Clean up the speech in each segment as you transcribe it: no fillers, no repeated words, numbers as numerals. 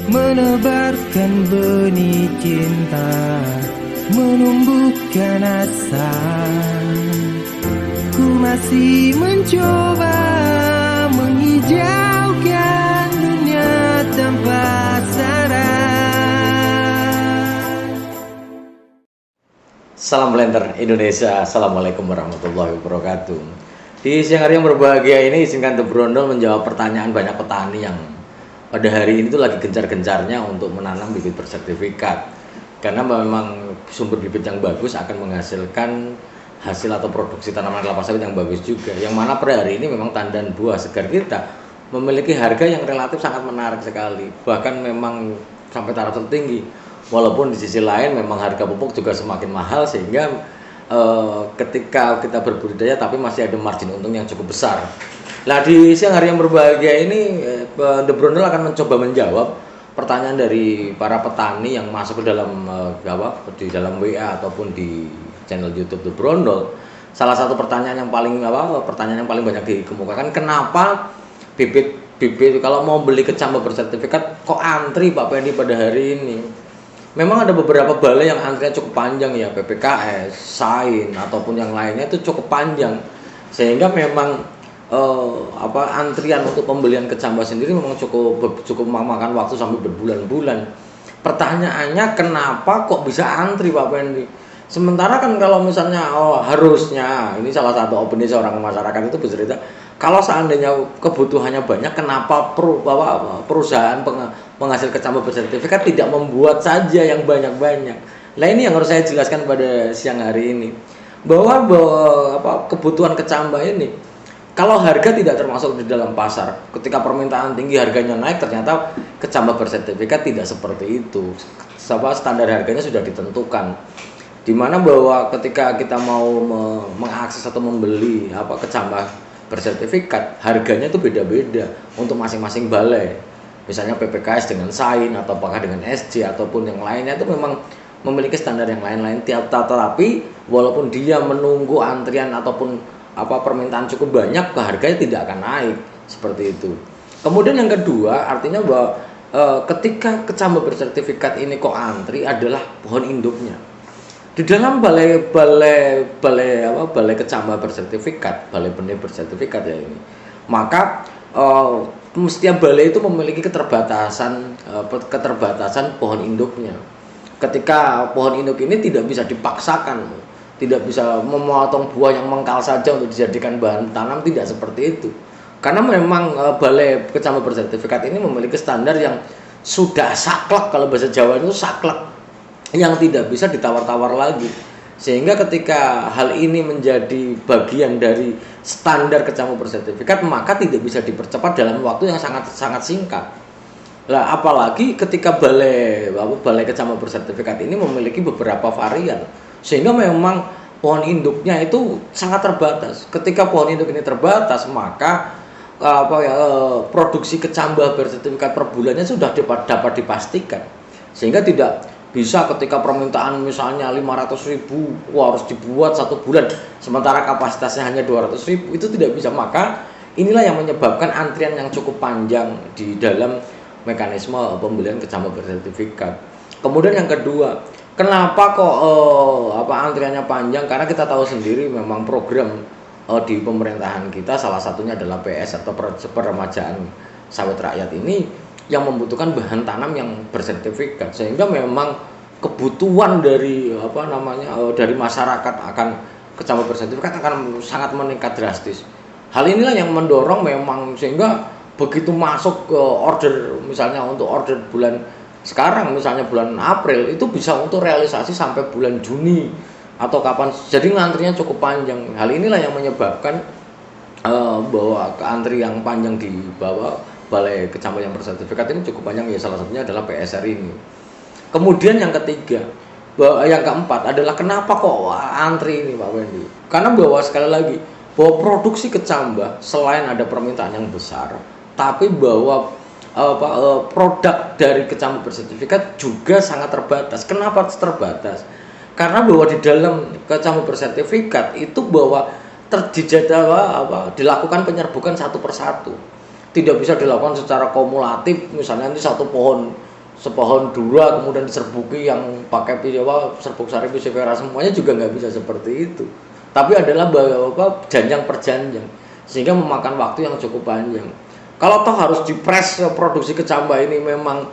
menebarkan benih cinta, menumbuhkan asa. Ku masih mencoba menghijaukan dunia tanpa saran. Salam Blender Indonesia, Assalamualaikum warahmatullahi wabarakatuh. Di siang hari yang berbahagia ini, izinkan The Brondol menjawab pertanyaan banyak petani yang pada hari ini tuh lagi gencar-gencarnya untuk menanam bibit bersertifikat. Karena memang sumber bibit yang bagus akan menghasilkan hasil atau produksi tanaman kelapa sawit yang bagus juga. Yang mana per hari ini memang tandan buah segar kita memiliki harga yang relatif sangat menarik sekali. Bahkan memang sampai taraf tertinggi. Walaupun di sisi lain memang harga pupuk juga semakin mahal, sehingga ketika kita berbudidaya tapi masih ada margin untung yang cukup besar. Nah, di siang hari yang berbahagia ini The Brondol akan mencoba menjawab pertanyaan dari para petani yang masuk ke dalam di dalam WA ataupun di channel YouTube The Brondol. Salah satu pertanyaan yang paling banyak dikemukakan, kenapa bibit kalau mau beli kecambah bersertifikat kok antri Pak Pendi pada hari ini? Memang ada beberapa balai yang antrinya cukup panjang ya, PPKS, Sain ataupun yang lainnya itu cukup panjang, sehingga memang antrian untuk pembelian kecambah sendiri memang cukup memakan waktu sampai berbulan-bulan. Pertanyaannya, kenapa kok bisa antri Pak Pendi? Sementara kan kalau misalnya harusnya, ini salah satu opini seorang masyarakat itu bercerita, kalau seandainya kebutuhannya banyak, kenapa perusahaan penghasil kecambah bersertifikat tidak membuat saja yang banyak-banyak? Nah, ini yang harus saya jelaskan pada siang hari ini, bahwa kebutuhan kecambah ini, kalau harga tidak termasuk di dalam pasar, ketika permintaan tinggi harganya naik, ternyata kecambah bersertifikat tidak seperti itu. Standar harganya sudah ditentukan, di mana bahwa ketika kita mau mengakses atau membeli kecambah bersertifikat, harganya itu beda-beda untuk masing-masing balai. Misalnya PPKS dengan Sain atau apakah dengan SC ataupun yang lainnya itu memang memiliki standar yang lain-lain. Tetapi walaupun dia menunggu antrian ataupun permintaan cukup banyak, harganya tidak akan naik seperti itu. Kemudian yang kedua, artinya bahwa ketika kecambah bersertifikat ini kok antri adalah pohon induknya. Di dalam balai kecambah bersertifikat, balai benih bersertifikat ya ini, maka setiap balai itu memiliki keterbatasan pohon induknya. Ketika pohon induk ini tidak bisa dipaksakan, tidak bisa memotong buah yang mengkal saja untuk dijadikan bahan tanam, tidak seperti itu. Karena memang balai kecambah bersertifikat ini memiliki standar yang sudah saklek, kalau bahasa Jawa itu saklek, yang tidak bisa ditawar-tawar lagi. Sehingga ketika hal ini menjadi bagian dari standar kecambah bersertifikat, maka tidak bisa dipercepat dalam waktu yang sangat singkat. Lah, apalagi ketika balai kecambah bersertifikat ini memiliki beberapa varian, sehingga memang pohon induknya itu sangat terbatas. Ketika pohon induk ini terbatas, maka produksi kecambah bersertifikat per bulannya sudah dapat dipastikan. Sehingga tidak bisa ketika permintaan misalnya 500.000 harus dibuat 1 bulan, sementara kapasitasnya hanya 200.000, itu tidak bisa. Maka inilah yang menyebabkan antrian yang cukup panjang di dalam mekanisme pembelian kecambah bersertifikat. Kemudian yang kedua, kenapa kok antriannya panjang? Karena kita tahu sendiri memang program di pemerintahan kita, salah satunya adalah PS atau peremajaan sawit rakyat ini, yang membutuhkan bahan tanam yang bersertifikat, sehingga memang kebutuhan dari dari masyarakat akan kecambah bersertifikat akan sangat meningkat drastis. Hal inilah yang mendorong memang, sehingga begitu masuk ke order, misalnya untuk order bulan sekarang, misalnya bulan April, itu bisa untuk realisasi sampai bulan Juni atau kapan. Jadi ngantrinya cukup panjang. Hal inilah yang menyebabkan bahwa antrian yang panjang di bawah balai kecambah yang bersertifikat ini cukup panjang ya. Salah satunya adalah PSR ini. Kemudian yang ketiga, yang keempat adalah kenapa kok antri ini Pak Wendy? Karena bahwa sekali lagi, bahwa produksi kecambah selain ada permintaan yang besar, tapi bahwa produk dari kecambah bersertifikat juga sangat terbatas. Kenapa terbatas? Karena bahwa di dalam kecambah bersertifikat itu bahwa dilakukan penyerbukan satu persatu, tidak bisa dilakukan secara kumulatif. Misalnya nanti satu pohon sepohon dura kemudian diserbuki yang pakai serbuk sari pisifera semuanya juga nggak bisa seperti itu. Tapi adalah janjang per janjang sehingga memakan waktu yang cukup panjang. Kalau toh harus dipres produksi kecambah ini memang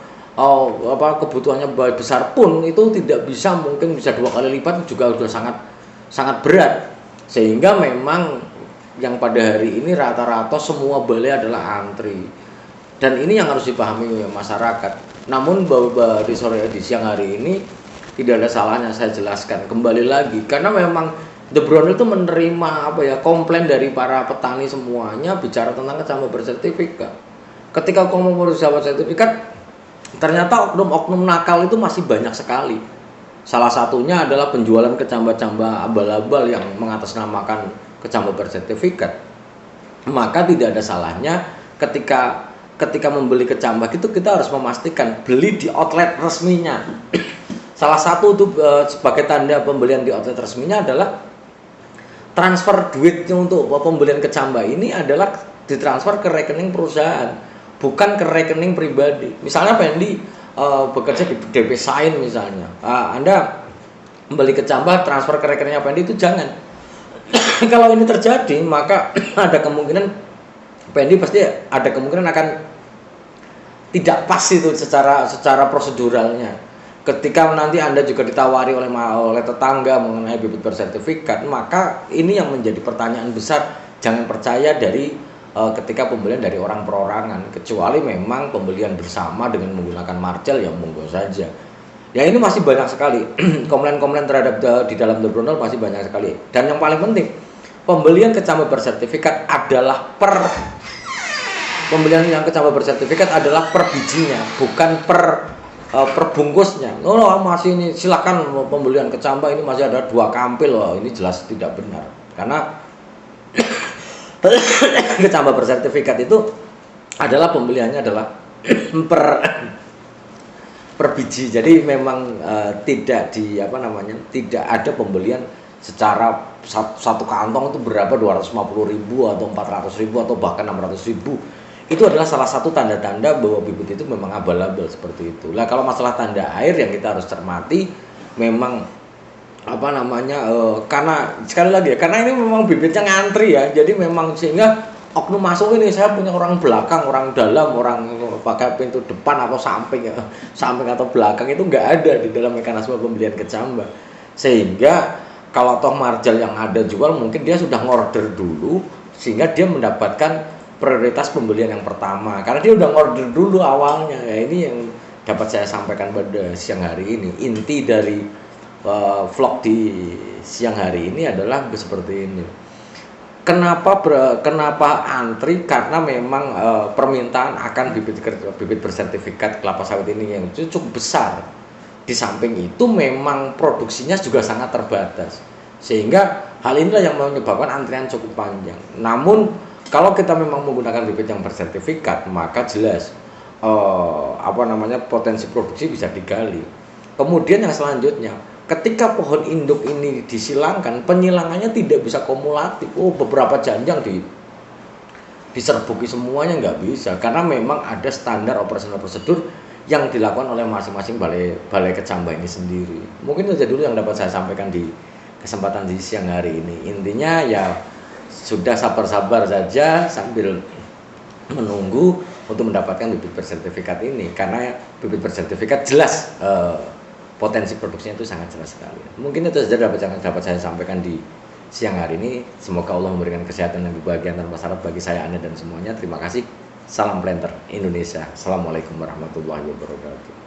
kebutuhannya besar pun itu tidak bisa, mungkin bisa 2 kali lipat juga sudah sangat sangat berat. Sehingga memang yang pada hari ini rata-rata semua balai adalah antri. Dan ini yang harus dipahami oleh masyarakat. Namun di siang hari ini tidak ada salahnya saya jelaskan kembali lagi, karena memang The Brondel itu menerima komplain dari para petani semuanya bicara tentang kecambah bersertifikat. Ketika kamu berusaha sertifikat, ternyata oknum-oknum nakal itu masih banyak sekali. Salah satunya adalah penjualan kecambah-cambah abal-abal yang mengatasnamakan kecambah bersertifikat. Maka tidak ada salahnya ketika membeli kecambah itu kita harus memastikan beli di outlet resminya. Salah satu sebagai tanda pembelian di outlet resminya adalah transfer duitnya untuk pembelian kecambah ini adalah ditransfer ke rekening perusahaan, bukan ke rekening pribadi. Misalnya Pendi bekerja di DP Sain misalnya, Anda membeli kecambah transfer ke rekeningnya Pendi, itu jangan. Kalau ini terjadi maka ada kemungkinan Pendi pasti ada kemungkinan akan tidak pas itu secara proseduralnya. Ketika nanti Anda juga ditawari oleh tetangga mengenai bibit bersertifikat, maka ini yang menjadi pertanyaan besar. Jangan percaya dari ketika pembelian dari orang perorangan, kecuali memang pembelian bersama dengan menggunakan marcel, ya monggo saja. Ya ini masih banyak sekali komplain-komplain terhadap di dalam The Brondel masih banyak sekali. Dan yang paling penting, pembelian kecambah bersertifikat adalah per bijinya, bukan per bungkusnya. Masih ini silakan pembelian kecambah ini masih ada 2 kampil. Ini jelas tidak benar. Karena kecambah bersertifikat itu adalah pembeliannya adalah per biji. Jadi memang tidak ada pembelian secara satu kantong itu berapa, 250.000 atau 400.000 atau bahkan 600.000. Itu adalah salah satu tanda-tanda bahwa bibit itu memang abal-abal seperti itu. Lah kalau masalah tanda air yang kita harus cermati memang karena sekali lagi ya, karena ini memang bibitnya ngantri ya. Jadi memang sehingga oknum masuk ini, saya punya orang belakang, orang dalam, orang pakai pintu depan atau samping atau belakang, itu nggak ada di dalam mekanisme pembelian kecambah. Sehingga kalau toh marjal yang ada jual, mungkin dia sudah ngorder dulu sehingga dia mendapatkan prioritas pembelian yang pertama karena dia udah ngorder dulu awalnya. Ya ini yang dapat saya sampaikan pada siang hari ini. Inti dari vlog di siang hari ini adalah seperti ini. Kenapa antri? Karena memang permintaan akan bibit bersertifikat kelapa sawit ini yang cukup besar. Di samping itu memang produksinya juga sangat terbatas, sehingga hal inilah yang menyebabkan antrian cukup panjang. Namun kalau kita memang menggunakan bibit yang bersertifikat, maka jelas potensi produksi bisa digali. Kemudian yang selanjutnya, ketika pohon induk ini disilangkan, penyilangannya tidak bisa kumulatif. Beberapa janjang diserbuki semuanya, nggak bisa, karena memang ada standar operasional prosedur yang dilakukan oleh masing-masing balai kecambah ini sendiri. Mungkin itu dulu yang dapat saya sampaikan di kesempatan di siang hari ini. Intinya ya sudah sabar-sabar saja sambil menunggu untuk mendapatkan bibit bersertifikat ini, karena bibit bersertifikat jelas potensi produksinya itu sangat jelas sekali. Mungkin itu saja dapat saya sampaikan di siang hari ini. Semoga Allah memberikan kesehatan dan kebahagiaan tanpa syarat bagi saya, Anda, dan semuanya. Terima kasih. Salam Planter Indonesia. Assalamualaikum warahmatullahi wabarakatuh.